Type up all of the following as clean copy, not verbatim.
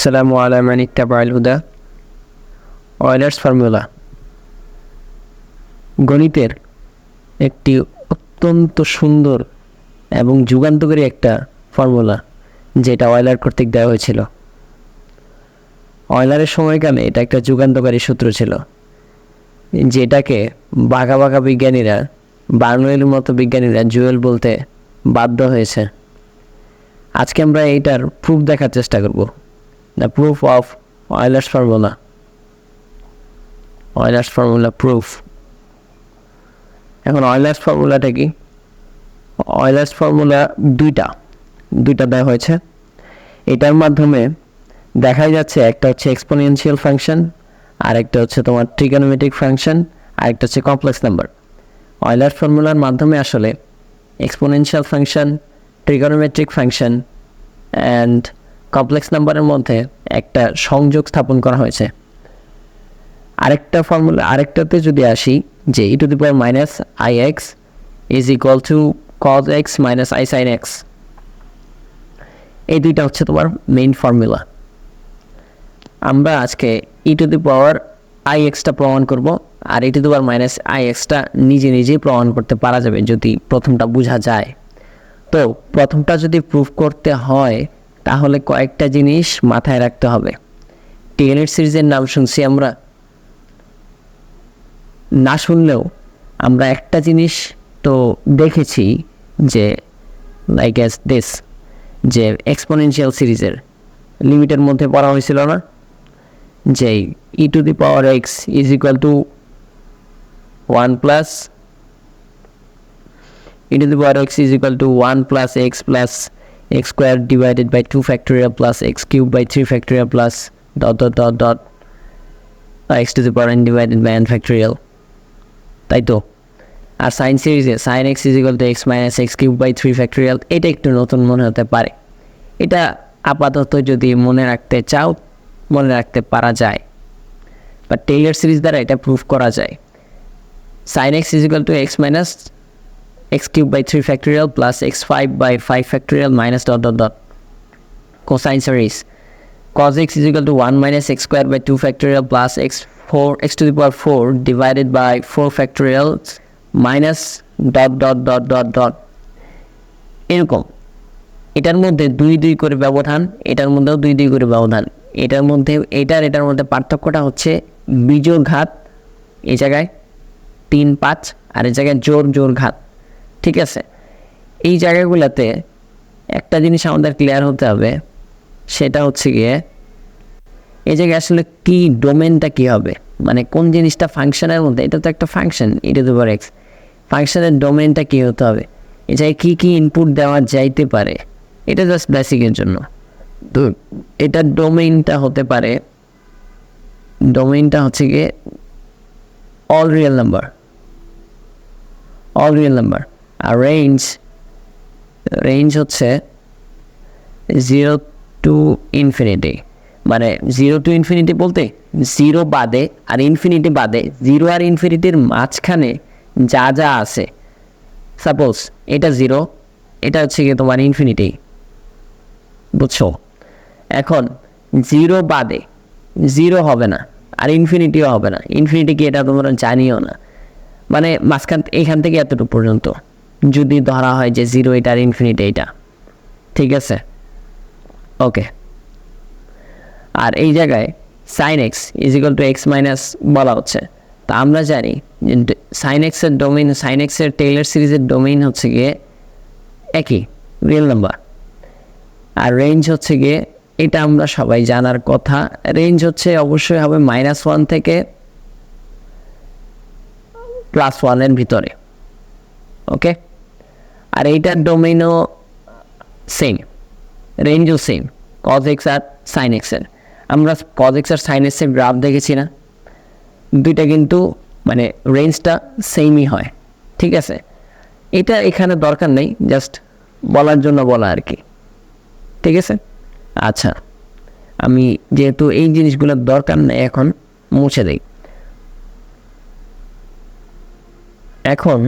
আসসালামু আলা মান ইত্তাবা'আল হুদা। অয়লার্স ফর্মুলা গণিতের একটি অত্যন্ত সুন্দর এবং যুগান্তকারী একটা ফর্মুলা, যেটা অয়লার কর্তৃক দেওয়া হয়েছিল। অয়লারের সময়কালে এটা একটা যুগান্তকারী সূত্র ছিল, যেটাকে বাঘা বাঘা বিজ্ঞানীরা, বার্নওয়েলের মতো বিজ্ঞানীরা জুয়েল বলতে বাধ্য হয়েছে। আজকে আমরা এইটার প্রুফ দেখার চেষ্টা করব। The proof of Euler's formula. Euler's formula proof. এখন Euler's ফর্মুলাটা কি? Euler's ফর্মুলা দুইটা দেওয়া হয়েছে। এটার মাধ্যমে দেখাই যাচ্ছে একটা হচ্ছে এক্সপোনেনশিয়াল ফাংশন, আর একটা হচ্ছে তোমার ট্রিগোনোমেট্রিক ফাংশন, আর একটা হচ্ছে কমপ্লেক্স নাম্বার। Euler's ফর্মুলার মাধ্যমে আসলে exponential function, trigonometric function and complex নাম্বারের মধ্যে একটা সংযোগ স্থাপন করা হয়েছে। আরেকটাতে যদি আসি, যে e to the power minus i x is equal to cos x minus i sine x, এই দুইটা হচ্ছে তোমার মেইন ফর্মুলা। আমরা আজকে e to the power i এক্সটা প্রমাণ করব, আর e to the power minus i এক্সটা নিজেই প্রমাণ করতে পারা যাবে যদি প্রথমটা বোঝা যায়। তো প্রথমটা যদি প্রুফ করতে হয় তাহলে কয়েকটা জিনিস মাথায় রাখতে হবে। টেইলর সিরিজের নাম শুনছি আমরা, না শুনলেও আমরা একটা জিনিস তো দেখেছি, যে লাইক অ্যাজ দিস, যে এক্সপোনেনশিয়াল সিরিজের লিমিটের মধ্যে পড়া হয়েছিল না, যে e to the power x is equal to 1 plus e to the power x is equal to 1 plus x squared divided by 2 factorial plus x cubed by 3 factorial plus dot x to the power n divided by n factorial, তাই তো। আর sign সিরিজে sin x is equal to x minus x cubed by 3 factorial, এটা একটু নতুন মনে হতে পারে। এটা আপাতত যদি মনে রাখতে চাও মনে রাখতে পারা যায়, বা টেইলর সিরিজ দ্বারা এটা প্রুফ করা যায়। sin x is equal to x minus x cubed by 3 factorial plus x5 by 5 factorial minus dot cosine series cos x is equal to 1 minus x squared by 2 factorial plus x to the power 4 divided by 4 factorial minus dot এরকম। এটার মধ্যে দুই করে ব্যবধান, এটার মধ্যেও দুই করে ব্যবধান। এটার মধ্যে এটার মধ্যে পার্থক্যটা হচ্ছে বিজোড় ঘাত এই জায়গায় 3 5, আর এই জায়গায় জোর ঘাত, ঠিক আছে। এই জায়গাগুলোতে একটা জিনিস আমাদের ক্লিয়ার হতে হবে, সেটা হচ্ছে গিয়ে এই জায়গায় আসলে কি ডোমেনটা কি হবে, মানে কোন জিনিসটা ফাংশনের মধ্যে, এটা তো একটা function e to the power x, ফাংশনের ডোমেনটা কি হতে হবে, এই জায়গায় কি ইনপুট দেওয়া যাইতে পারে, এটা জাস্ট বেসিকের জন্য। তো এটার ডোমেইনটা হচ্ছে গিয়ে অল রিয়েল নাম্বার, আর রেঞ্জ হচ্ছে 0 টু ইনফিনিটি, মানে 0 টু ইনফিনিটি বলতে 0 বাদে আর ইনফিনিটি বাদে, 0 আর ইনফিনিটির মাঝখানে যা আছে, সাপোজ এটা 0, এটা হচ্ছে গিয়ে তোমার ইনফিনিটি, বুঝছো। এখন 0 বাদে 0 হবে না, আর ইনফিনিটিও হবে না। ইনফিনিটি কি এটা তোমরা জানিও না, মানে মাঝখান এখান থেকে এতটুকু পর্যন্ত যদি ধরা হয় যে 0 এটা আর ইনফিনিটি এটা, ঠিক আছে, ওকে। আর এই জায়গায় sin x is equal two x minus বলা হচ্ছে। তা আমরা জানি যে sin x এর ডোমেইন, sin x এর টেইলর সিরিজের ডোমেইন হচ্ছে গিয়ে একই রিয়েল নাম্বার, আর রেঞ্জ হচ্ছে গিয়ে এটা আমরা সবাই জানার কথা, রেঞ্জ হচ্ছে অবশ্যই হবে -1 থেকে +1 এর ভিতরে, ওকে। আর এইটার ডোমেইনও সেম, রেঞ্জও সেম, cos x আর sin x এর। আমরা cos x আর sin x এর গ্রাফ দেখেছি না, দুইটা কিন্তু মানে রেঞ্জটা সেমই হয়, ঠিক আছে। এটা এখানে দরকার নেই, জাস্ট বলার জন্য বলা আর কি, ঠিক আছে। আচ্ছা, আমি যেহেতু এই জিনিসগুলোর দরকার নেই এখন মুছে দেই। এখন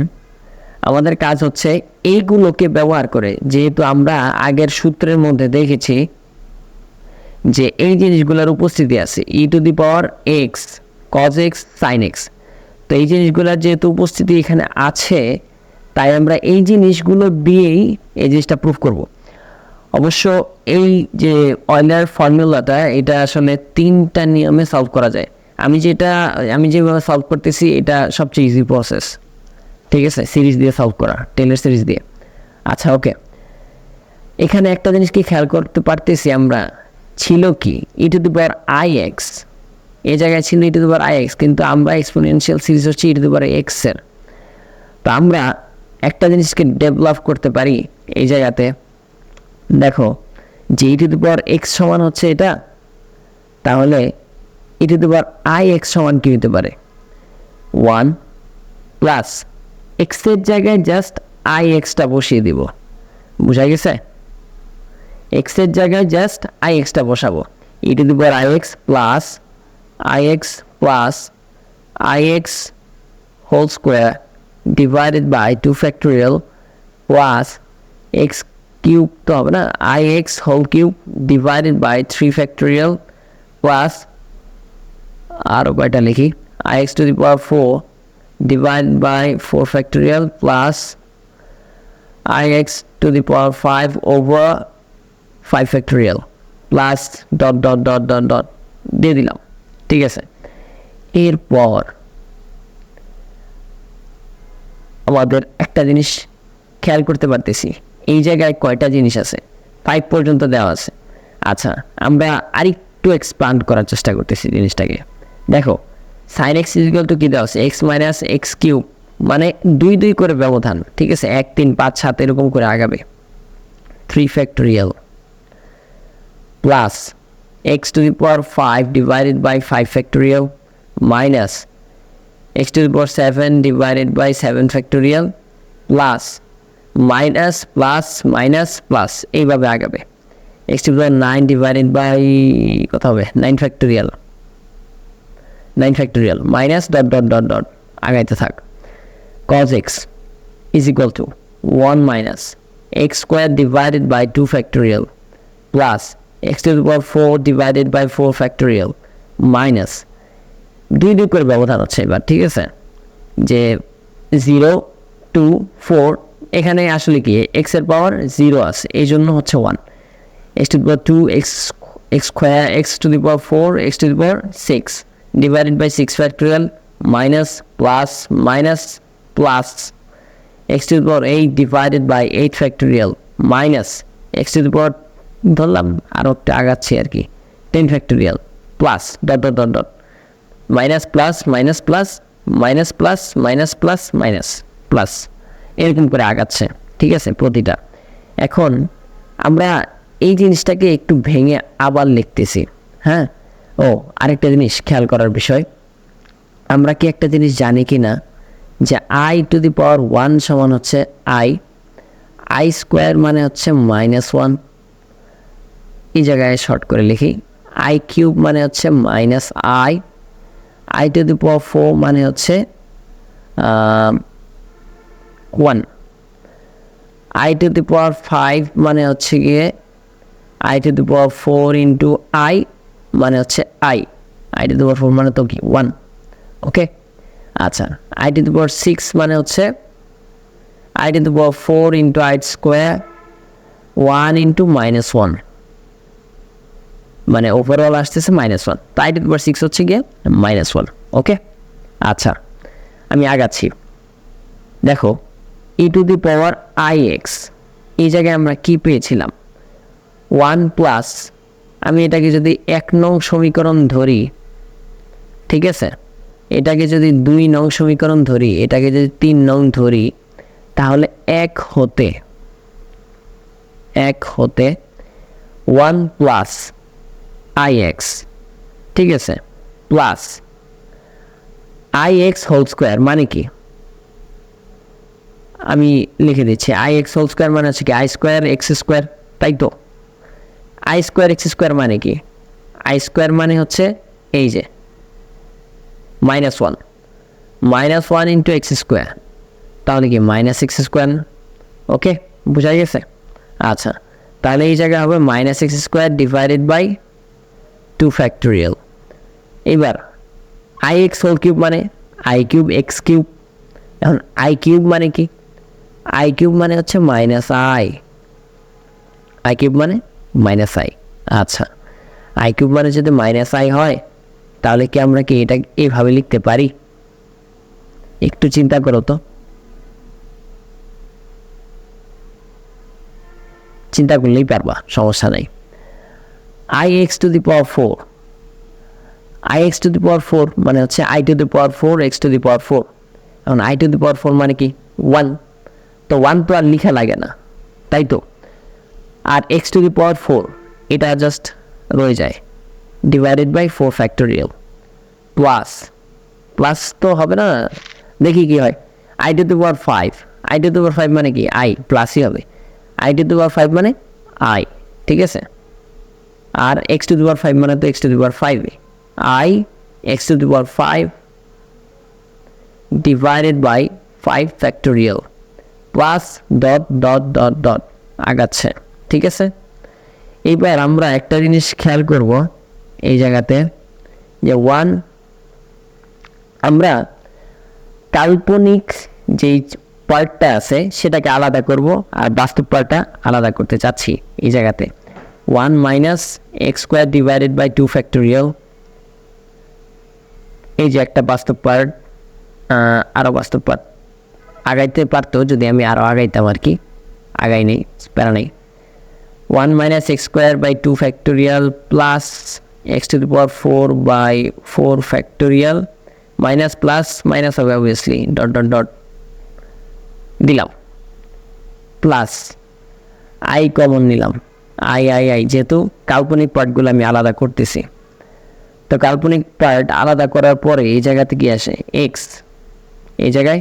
আমাদের কাজ হচ্ছে এইগুলোকে ব্যবহার করে, যেহেতু আমরা আগের সূত্রের মধ্যে দেখেছি যে এই জিনিসগুলোর উপস্থিতি আছে e to the power x cos x sine x. তো এই জিনিসগুলোর যেহেতু উপস্থিতি এখানে আছে, তাই আমরা এই জিনিসগুলো দিয়েই এই জিনিসটা প্রুফ করব। অবশ্য এই যে অয়লার ফর্মুলাটা, এটা আসলে 3টা নিয়মে সলভ করা যায়। আমি যেভাবে সলভ করতেছি এটা সবচেয়ে ইজি প্রসেস, ঠিক আছে, সিরিজ দিয়ে সলভ করা, টেলর সিরিজ দিয়ে। আচ্ছা ওকে, এখানে একটা জিনিস কি খেয়াল করতে পারতেছি আমরা, ছিল কি e to the power i x, এই জায়গায় ছিল e to the power i x, কিন্তু আমরা এক্সপোনেনশিয়াল সিরিজ হচ্ছে ই টু দি পাওয়ার এক্সের। তো আমরা একটা জিনিসকে ডেভেলপ করতে পারি এই জায়গাতে, দেখো যে e to the power x সমান হচ্ছে এটা, তাহলে e to the power i x সমান কি হতে পারে, 1 প্লাস এক্সের জায়গায় জাস্ট আই এক্সটা বসিয়ে দিব, বুঝা গেছে? এক্সের জায়গায় জাস্ট আই এক্সটা বসাবো, e to the power i x whole square divided by 2 factorial plus x cube, তো হবে না, i x whole cube divided by 3 factorial plus আরও কয়টা লিখি, i x to the power 4 divided by 4 factorial plus ix to the power 5 over 5 factorial plus dot dot dot dot dot দিয়ে দিলাম, ঠিক আছে। এরপর আমাদের একটা জিনিস খেয়াল করতে পারতেছি, এই জায়গায় কয়টা জিনিস আছে, 5 পর্যন্ত দেওয়া আছে। আচ্ছা, আমরা আরেকটু এক্সপ্যান্ড করার চেষ্টা করতেছি জিনিসটাকে। দেখো সাইন এক্স ইকুয়াল টু কী দেওয়া আছে, এক্স মাইনাস এক্স কিউব, মানে 2 করে ব্যবধান, ঠিক আছে, 1 3 5 7 এরকম করে আগাবে, 3 factorial plus x to the power 5 divided by 5 factorial minus x to the power 7 divided by 7 factorial plus minus plus minus plus, এইভাবে আগাবে, x to the power 9 divided by কত হবে, 9 factorial minus dot dot dot dot আগাইতে থাক, cos x is equal to 1 minus x squared divided by 2 factorial plus x to the power 4 divided by 4 factorial minus 2 করে ব্যবধান হচ্ছে এবার, ঠিক আছে, যে 0 2 4, এখানে আসলে কি x এর পাওয়ার 0 আছে, এই জন্য হচ্ছে 1, x to the power 2 x square x to the power 4 x to the power 6 divided by 6 factorial minus plus minus plus x to the power 8 divided by 8 factorial minus x to the power ধরলাম আরও একটা আগাচ্ছি আর কি 10 factorial plus dot dot dot dot minus plus minus plus minus plus minus plus minus plus এরকম করে আগাচ্ছে, ঠিক আছে প্রতিটা। এখন আমরা এই জিনিসটাকে একটু ভেঙে আবার লিখতেছি, হ্যাঁ। ও আরেকটা জিনিস খেয়াল করার বিষয়, আমরা কি একটা জিনিস জানি কি না, যে আই টু দি পাওয়ার 1 সমান হচ্ছে আই স্কোয়ার মানে হচ্ছে -1, এই জায়গায় শর্ট করে লিখি, আই কিউব মানে হচ্ছে minus I to the power 4 মানে হচ্ছে 1, আই টু দি পাওয়ার 5 মানে হচ্ছে গিয়ে I to the power 4 into I মানে হচ্ছে আই টু দি পাওয়ার 4 মানে তো কি 1, ওকে। আচ্ছা, আই টু দি পাওয়ার 6 মানে হচ্ছে i to the power 4 into I square 1 into -1, মানে ওভারঅল আসতেছে -1, তো আই টু দি পাওয়ার 6 হচ্ছে গিয়ে -1, ওকে। আচ্ছা, আমি আগাচ্ছি, দেখো e to the power i x, এই জায়গায় আমরা কি পেয়েছিলাম, 1 প্লাস, আমি এটাকে যদি 1 নং সমীকরণ ধরি, ঠিক আছে, এটাকে যদি 2 নং সমীকরণ ধরি, এটাকে যদি 3 নং ধরি, তাহলে 1 হতে 1 প্লাস আই এক্স, ঠিক আছে, plus i x whole square মানে কি, আমি লিখে দিচ্ছি, আই এক্স হোল স্কোয়ার মানে হচ্ছে কি আই স্কোয়ার এক্স স্কোয়ার, তাই তো। আই স্কোয়ার এক্স স্কোয়ার মানে কি, আই স্কোয়ার মানে হচ্ছে এই যে -1 ইন্টু এক্স স্কোয়ার, তাহলে কি -x স্কোয়ার, ওকে, বোঝা গেছে। আচ্ছা, তাহলে এই জায়গায় হবে -x square divided by 2 factorial. এবার আই এক্স হোল কিউব মানে আই কিউব এক্স কিউব। এখন আই কিউব মানে কি? আই কিউব মানে হচ্ছে মাইনাস আই। আই কিউব মানে মাইনাস আই। আচ্ছা, আই কিউব মানে যদি মাইনাস আই হয় তাহলে কি আমরা কি এটা এইভাবে লিখতে পারি? একটু চিন্তা করো তো, চিন্তা করলেই পারবা, সমস্যা নাই। I x to the power 4, i x to the power 4 মানে হচ্ছে i to the power 4 x to the power 4। এখন আই টু দি পাওয়ার 4 মানে কি 1, তো 1 তো আর লিখা লাগে না, তাই তো। আর এক্স টু দি পাওয়ার 4 এটা জাস্ট রয়ে যায়, divided by 4 factorial plus, plus তো হবে না, দেখি কি হয়। I to the power 5, i to the power 5 মানে কি আই, প্লাসই হবে। আই টু দি পাওয়ার 5 মানে আই, ঠিক আছে। আর এক্স টু দি পাওয়ার 5 মানে তো x to the power 5, i x to the power 5 divided by 5 factorial plus dot dot dot dot আগাচ্ছে, ঠিক আছে। এইবার আমরা একটা জিনিস খেয়াল করব এই জায়গাতে, যে 1 আমরা কাল্পনিক যেই পার্টটা আছে সেটাকে আলাদা করব, আর বাস্তব পার্টটা আলাদা করতে চাচ্ছি এই জায়গাতে। 1 minus x square divided by 2 factorial, এই যে একটা বাস্তব পার্ট, আরও বাস্তব পার্ট আগাইতে পারতো যদি আমি আরও আগাইতাম, আর কি আগাই নেই, প্যারা নেই। 1 minus x square by 2 factorial plus x to the power 4 by 4 factorial minus plus minus হবে অবভিয়াসলি, ডট ডট ডট দিলাম, প্লাস আই কমন নিলাম, আই আই আই, যেহেতু কাল্পনিক পার্টগুলো আমি আলাদা করতেছি। তো কাল্পনিক পার্ট আলাদা করার পরে এই জায়গাতে কি আসে, এক্স, এই জায়গায়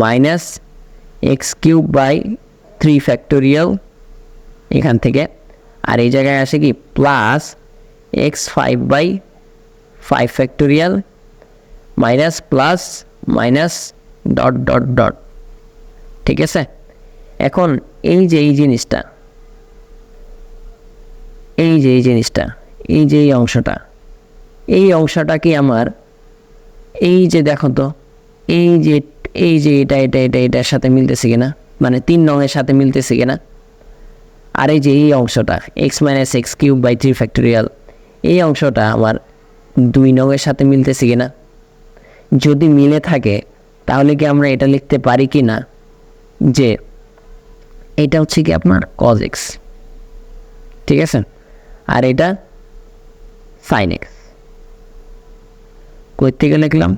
minus x cube by 3 factorial এখান থেকে, আর এই জায়গায় আসে কি plus x 5 by 5 factorial minus plus minus dot dot dot, ঠিক আছে। এখন এই যে এই জিনিসটা, এই যে এই জিনিসটা, এই যে এই অংশটা, এই অংশটা কি আমার, এই যে দেখো তো, এই যে এটা এটা এটা এটার সাথে মিলতেছে কিনা, মানে 3 নংয়ের সাথে মিলতেছে কিনা। আর এই যে এই অংশটা x minus x cube by 3 factorial, এই অংশটা আমার 2 নংয়ের সাথে মিলতেছে কিনা। যদি মিলে থাকে তাহলে কি আমরা এটা লিখতে পারি কি না, যে এটা হচ্ছে কি আপনার কজ এক্স, ঠিক আছে, আর এটা সাইন এক্স। কই থেকে লিখলাম,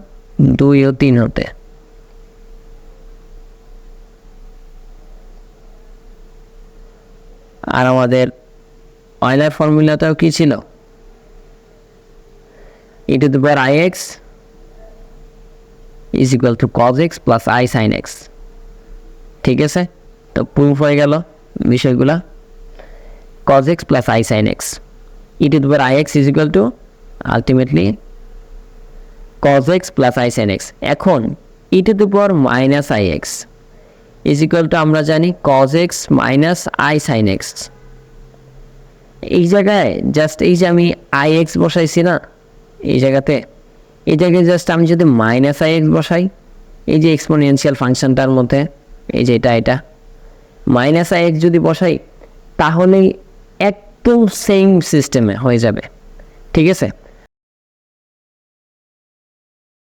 2 ও 3 হতে। আর আমাদের অয়লার ফর্মুলাটাও কি ছিল, e to the power i x is equal to cos x plus i sine x, ঠিক আছে। তো প্রুফ হয়ে গেল বিষয়গুলা, cos x plus I sin x, e to the power I x is equal to ultimately cos x plus I sin x। এখন e to the power minus I x is equal to আমরা জানি cos x minus I sin x। এই জায়গায় just এই যে আমি I x বসাইছি না, এই জায়গাতে, এই জায়গায় জাস্ট আমি যদি মাইনাস আই এক্স বসাই, এই যে এক্সপোনেনশিয়াল ফাংশনটার মধ্যে, এই যে এটা মাইনাস আই এক্স যদি বসাই তাহলেই একদম সেম সিস্টেমে হয়ে যাবে, ঠিক আছে।